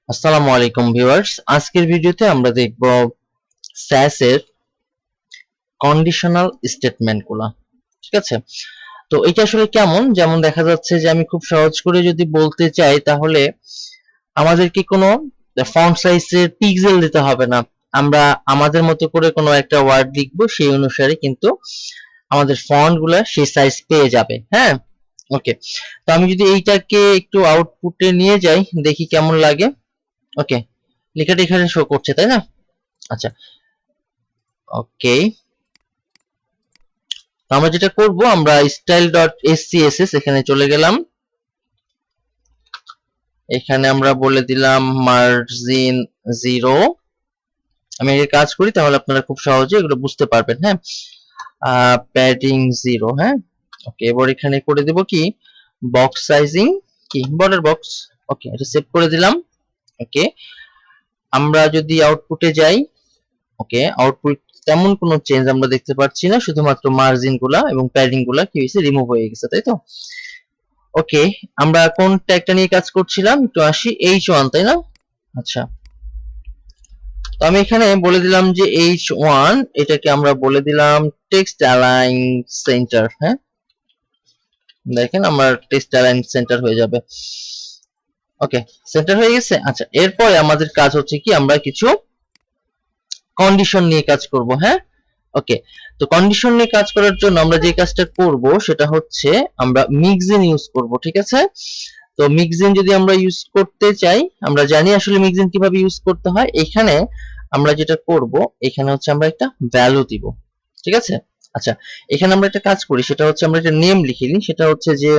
আসসালামু আলাইকুম ভিউয়ার্স, আজকের ভিডিওতে আমরা দেখব SAS এর কন্ডিশনাল স্টেটমেন্টগুলো। ঠিক আছে, তো এটা আসলে কেমন, যেমন দেখা যাচ্ছে যে আমি খুব সহজ করে যদি বলতে চাই তাহলে আমাদেরকে কোনো ফন্ট সাইজের পিক্সেল দিতে হবে না। আমরা আমাদের মতো করে কোনো একটা ওয়ার্ড লিখবো, সেই অনুসারে কিন্তু আমাদের ফন্টগুলো সেই সাইজ পেয়ে যাবে। হ্যাঁ, ওকে। তো আমি যদি এইটাকে একটু আউটপুটে নিয়ে যাই, দেখি কেমন লাগে। ওকে, লেখাটা এখানে শো করছে, তাই না? আচ্ছা, ওকে। আমরা যেটা করব, আমরা style.scss এখানে চলে গেলাম। এখানে আমরা বলে দিলাম মার্জিন 0। আমি এর কাজ করি তাহলে আপনারা খুব সহজে এগুলো বুঝতে পারবেন। হ্যাঁ, প্যাডিং 0। হ্যাঁ, ওকে। এবার এখানে করে দেব কি, বক্স সাইজিং কি, বর্ডার বক্স। ওকে, এটা সেভ করে দিলাম। ওকে, আমরা যদি আউটপুটে যাই, ওকে, আউটপুট তেমন কোনো চেঞ্জ আমরা দেখতে পাচ্ছি না, শুধুমাত্র মার্জিন গুলা এবং প্যাডিং গুলা কি হয়েছে, রিমুভ হয়ে গেছে, তাই তো? ওকে, আমরা কোন ট্যাগটা নিয়ে কাজ করছিলাম, একটু আসি, H1, তাই না? আচ্ছা, তো আমি এখানে বলে দিলাম যে H1, এটাকে আমরা বলে দিলাম টেক্সট অ্যালাইন সেন্টার। হ্যাঁ, দেখেন আমার টেক্সট অ্যালাইন সেন্টার হয়ে যাবে। ওকে, সেন্টার হয়ে গেছে। আচ্ছা, এরপরে আমাদের কাজ হচ্ছে কি, আমরা কিছু কন্ডিশন নিয়ে কাজ করব। হ্যাঁ, ওকে। তো কন্ডিশন নিয়ে কাজ করার জন্য আমরা যে কাজটা করব সেটা হচ্ছে আমরা মিক্সিন ইউজ করব। ঠিক আছে, তো মিক্সিন যদি আমরা ইউজ করতে চাই, আমরা জানি আসলে মিক্সিন কিভাবে ইউজ করতে হয়। এখানে আমরা যেটা করব, এখানে হচ্ছে আমরা একটা ভ্যালু দিব। ঠিক আছে, আচ্ছা, এখানে আমরা একটা কাজ করি, সেটা হচ্ছে আমরা একটা নেম লিখে নিই, সেটা হচ্ছে যে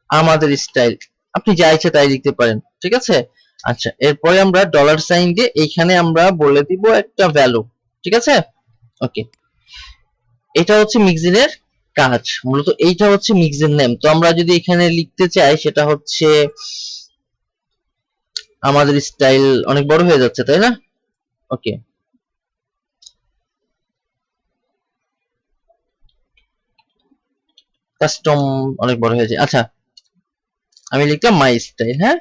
আমাদের স্টাইল। আপনি যা ইচ্ছে তাই লিখতে পারেন। ঠিক আছে, আচ্ছা, এরপরে আমরা ডলার সাইন দিয়ে এইখানে আমরা বলে দিব একটা ভ্যালু। ঠিক আছে, ওকে। এটা হচ্ছে মিক্সিনের কাজ, মূলত এইটা হচ্ছে মিক্সিন নেম। তো আমরা যদি এখানে লিখতে চাই, সেটা হচ্ছে আমাদের স্টাইল, অনেক বড় হয়ে যাচ্ছে, তাই না? ওকে, কাস্টম অনেক বড় হয়ে যায়। আচ্ছা, আমি লিখলাম মাই স্টাইল। হ্যাঁ,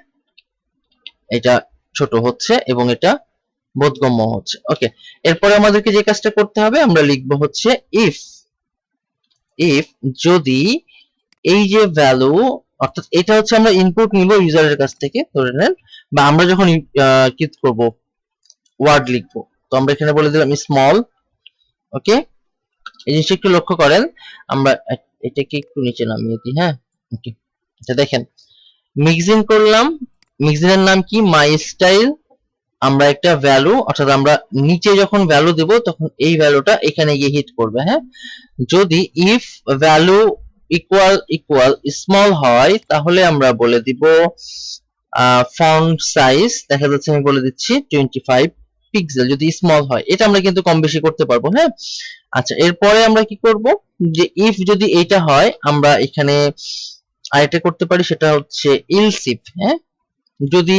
এটা ছোট হচ্ছে এবং এটা বোধগম্য হচ্ছে। ওকে, এরপরে আমাদেরকে যে কাজটা করতে হবে, আমরা লিখবো হচ্ছে ইফ ইফ যদি এই যে ভ্যালু, অর্থাৎ এটা হচ্ছে আমরা ইনপুট নিব ইউজারের কাছ থেকে, ধরে নেন, বা আমরা যখন কি করব, ওয়ার্ড লিখবো, তো আমরা এখানে বলে দিলাম স্মল। ওকে, এই জিনিসটা একটু লক্ষ্য করেন, আমরা এটাকে একটু নিচে নামিয়ে দিই। হ্যাঁ, ওকে, এটা দেখেন, মিক্সিং করলাম, মিক্সিনের নাম কি, মাই স্টাইল। আমরা একটা ভ্যালু, অর্থাৎ আমরা নিচে যখন ভ্যালু দেব তখন এই ভ্যালুটা এখানে গিয়ে হিট করবে। হ্যাঁ, যদি if value equal equal small হয়, তাহলে আমরা বলে দিব ফন্ট সাইজ, দেখা যাচ্ছে আমি বলে দিচ্ছি 25 পিক্সেল, যদি স্মল হয়। এটা আমরা কিন্তু কম বেশি করতে পারবো। হ্যাঁ, আচ্ছা, এরপরে আমরা কি করব, যে ইফ যদি এটা হয়, আমরা এখানে আরেকটা করতে পারি, সেটা হচ্ছে ইলস ইফ। হ্যাঁ, যদি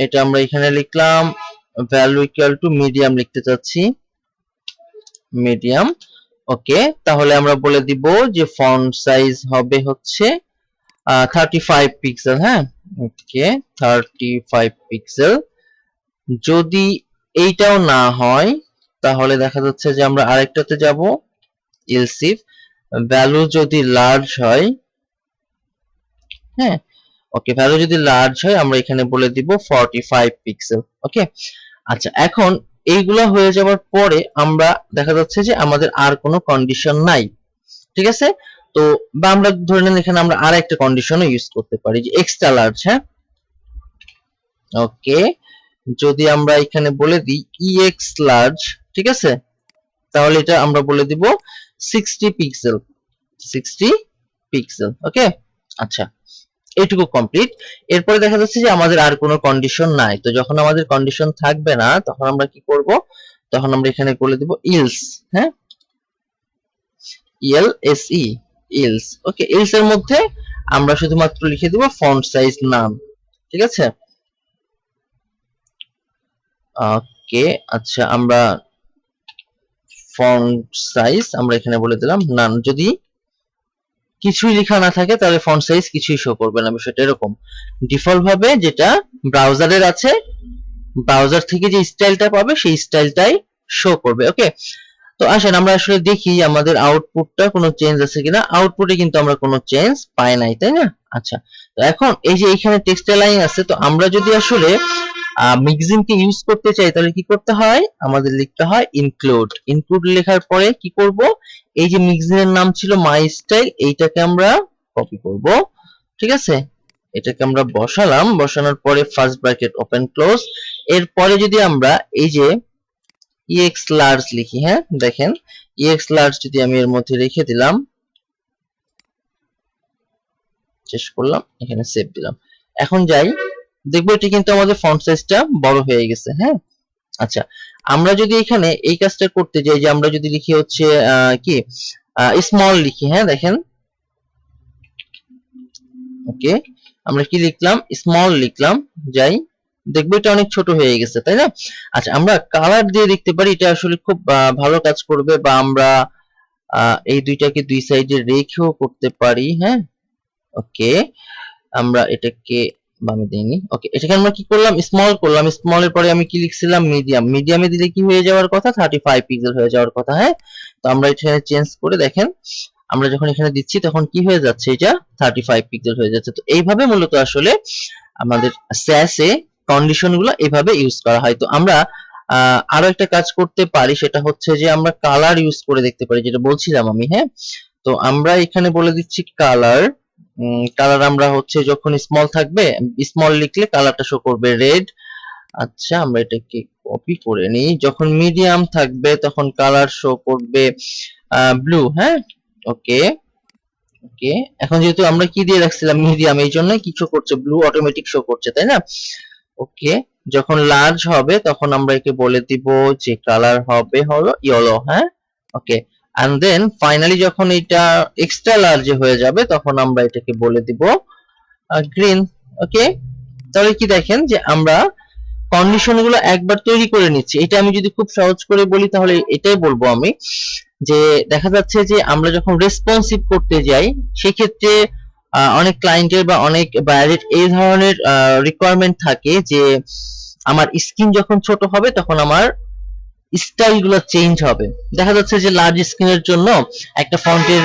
এটা আমরা এখানে লিখলাম ভ্যালু ইকুয়াল টু মিডিয়াম, লিখতে চাচ্ছি মিডিয়াম। ওকে, তাহলে আমরা বলে দিব যে ফন্ট সাইজ হবে হচ্ছে 35 পিক্সেল। হ্যাঁ, ওকে, 35 পিক্সেল। যদি এইটাও না হয়, তাহলে দেখা যাচ্ছে যে আমরা আরেকটাতে যাব, এলস ইফ ভ্যালু যদি লার্জ হয়। হ্যাঁ, ওকে, ভ্যালু যদি লার্জ হয়, আমরা এখানে বলে দিব 45 পিক্সেল। ওকে, আচ্ছা, এখন এইগুলা হয়ে যাওয়ার পরে আমরা দেখা যাচ্ছে যে আমাদের আর কোনো কন্ডিশন নাই। ঠিক আছে, তো বা আমরা ধরে নেন এখানে আমরা আর একটা কন্ডিশনও ইউজ করতে পারি, যে এক্সট্রা লার্জ। হ্যাঁ, ওকে, যদি আমরা এখানে বলে দিই ইএক্স লার্জ, ঠিক আছে, তাহলে এটা আমরা বলে দিব 60 পিক্সেল, 60 পিক্সেল। ওকে, আচ্ছা, এইটুকু কমপ্লিট। এরপরে দেখা যাচ্ছে যে আমাদের আর কোনো কন্ডিশন নাই। তো যখন আমাদের কন্ডিশন থাকবে না, তখন আমরা কি করব, তখন আমরা এখানে বলে দিব ইলস। হ্যাঁ, ইএলএসই, ইলস। ওকে, ইলস এর মধ্যে আমরা শুধুমাত্র লিখে দিব ফন্ট সাইজ নাম। ঠিক আছে, ওকে, আচ্ছা, আমরা ফন্ট সাইজ আমরা এখানে বলে দিলাম নান। যদি কিছুই লেখা না থাকে তাহলে ফন্ট সাইজ কিছুই শো করবে না, বিষয়টা এরকম। ডিফল্ট ভাবে যেটা ব্রাউজারের আছে, ব্রাউজার থেকে যে স্টাইলটা পাবে সেই স্টাইলটাই শো করবে। ওকে, তো আসেন আমরা আসলে দেখি আমাদের আউটপুটটা কোনো চেঞ্জ আছে কিনা। আউটপুটে কিন্তু আমরা কোনো চেঞ্জ পাই নাই, তাই না? আচ্ছা, তো এখন এই যে এখানে টেক্সট লাইন আছে, তো আমরা যদি আসলে মিক্সিনকে ইউজ করতে চাই তাহলে কি করতে হয়, আমাদের লিখতে হয় ইনক্লুড। ইনক্লুড লেখার পরে কি করব, এই যে মিক্সিনের নাম ছিল মাই স্টাইল, এইটাকে আমরা কপি করব, ঠিক আছে? এটাকে আমরা বসালাম, বসানোর পরে ফার্স্ট ব্র্যাকেট ওপেন ক্লোজ। এরপরে যদি আমরা এই যে ex large লিখি, হ্যাঁ দেখেন ex large যদি আমি এর মধ্যে রেখে দিলাম, শেষ করলাম, এখানে সেভ দিলাম, এখন যাই দেখবো এটি কিন্তু আমাদের ফন্ট সাইজটা বড় হয়ে গেছে। হ্যাঁ, আচ্ছা, আমরা যদি এখানে এই কাজটা করতে যাই যে আমরা যদি লিখি হচ্ছে কি স্মল লিখি, হ্যাঁ দেখেন, ওকে আমরা কি লিখলাম, স্মল লিখলাম, যাই দেখবো এটা অনেক ছোট হয়ে গেছে, তাই না? আচ্ছা, আমরা কালার দিয়ে দেখতে পারি, এটা আসলে খুব ভালো কাজ করবে, বা আমরা এই দুইটাকে দুই সাইডে রেখেও করতে পারি। হ্যাঁ, ওকে, আমরা এটাকে বামে দিইনি, ওকে এটাকে আমরা কি করলাম, স্মল করলাম, স্মলের পরে আমি কি লিখছিলাম, মিডিয়াম। মিডিয়ামে দিলে কি হয়ে যাওয়ার কথা, 35 পিক্সেল হয়ে যাওয়ার কথা। হ্যাঁ, তো আমরা এখানে চেঞ্জ করে দেখেন, আমরা যখন এখানে দিচ্ছি তখন কি হয়ে যাচ্ছে, এটা 35 পিক্সেল হয়ে যাচ্ছে। তো এইভাবে মূলত আসলে আমাদের SASS এ কন্ডিশন গুলো এইভাবে ইউজ করা হয়। তো আমরা আরো একটা কাজ করতে পারি, সেটা হচ্ছে যে আমরা কালার ইউজ করে দেখতে পারি, যেটা বলছিলাম আমি। হ্যাঁ, তো আমরা এখানে বলে দিচ্ছি কালার। কালার আমরা হচ্ছে যখন স্মল থাকবে, স্মল লিখলে কালারটা শো করবে রেড। আচ্ছা, আমরা এটাকে কপি করে নিই, যখন মিডিয়াম থাকবে তখন কালার শো করবে ব্লু। হ্যাঁ, ওকে ওকে, এখন যেহেতু আমরা কি দিয়ে রাখছিলাম মিডিয়াম, এই জন্য কি শো করছে, ব্লু অটোমেটিক শো করছে, তাই না? ওকে, যখন লার্জ হবে তখন আমরা একে বলে দিব যে কালার হবে হলো ইয়েলো। হ্যাঁ, ওকে, এন্ড দেন ফাইনালি যখন এটা এক্সট্রা লার্জ হয়ে যাবে তখন আমরা এটাকে বলে দিব গ্রিন। ওকে, তাহলে কি দেখেন যে আমরা কন্ডিশন গুলো একবার তৈরি করে নিচ্ছি। এটা আমি যদি খুব সহজ করে বলি তাহলে এটাই বলবো আমি, যে দেখা যাচ্ছে যে আমরা যখন রেসপন্সিভ করতে যাই সেক্ষেত্রে অনেক ক্লায়েন্টের বা অনেক বায়ারের এই ধরনের রিকোয়ারমেন্ট থাকে যে আমার স্ক্রিন যখন ছোট হবে তখন আমার স্টাইল গুলো চেঞ্জ হবে। দেখা যাচ্ছে যে লার্জ স্ক্রিনের জন্য একটা ফন্টের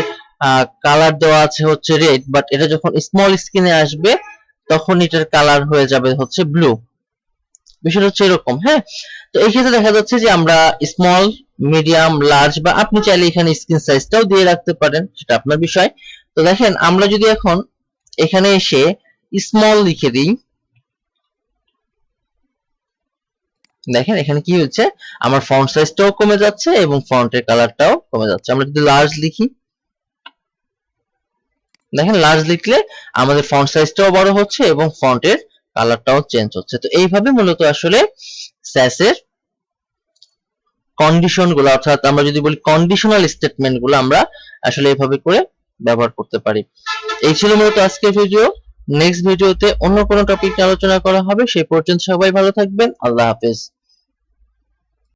কালার দেওয়া আছে হচ্ছে রেড, বাট এটা যখন স্মল স্ক্রিনে আসবে তখন এটার কালার হয়ে যাবে হচ্ছে ব্লু। বিষয়টা হচ্ছে এরকম। হ্যাঁ, তো এই ক্ষেত্রে দেখা যাচ্ছে যে আমরা স্মল, মিডিয়াম, লার্জ, বা আপনি চাইলে এখানে স্ক্রিন সাইজটাও দিয়ে রাখতে পারেন, সেটা আপনার বিষয়। তো দেখেন আমরা যদি এখন এখানে এসে স্মল লিখে দিই, দেখেন এখানে কি হচ্ছে, আমার ফন্ট সাইজটাও কমে যাচ্ছে এবং ফন্টের কালারটাও কমে যাচ্ছে। আমরা যদি লার্জ লিখি, দেখেন লার্জ লিখলে আমাদের ফন্ট সাইজটাও বড় হচ্ছে এবং ফন্টের কালারটাও চেঞ্জ হচ্ছে। তো এইভাবে মূলত আসলে SASS এর কন্ডিশন গুলো, অর্থাৎ আমরা যদি বলি কন্ডিশনাল স্টেটমেন্ট গুলো আমরা আসলে এইভাবে করে ব্যবহার করতে পারি। এই ছিল মূলত আজকের ভিডিও। নেক্সট ভিডিওতে অন্য কোনো টপিক নিয়ে আলোচনা করা হবে। সেই পর্যন্ত সবাই ভালো থাকবেন। আল্লাহ হাফেজ।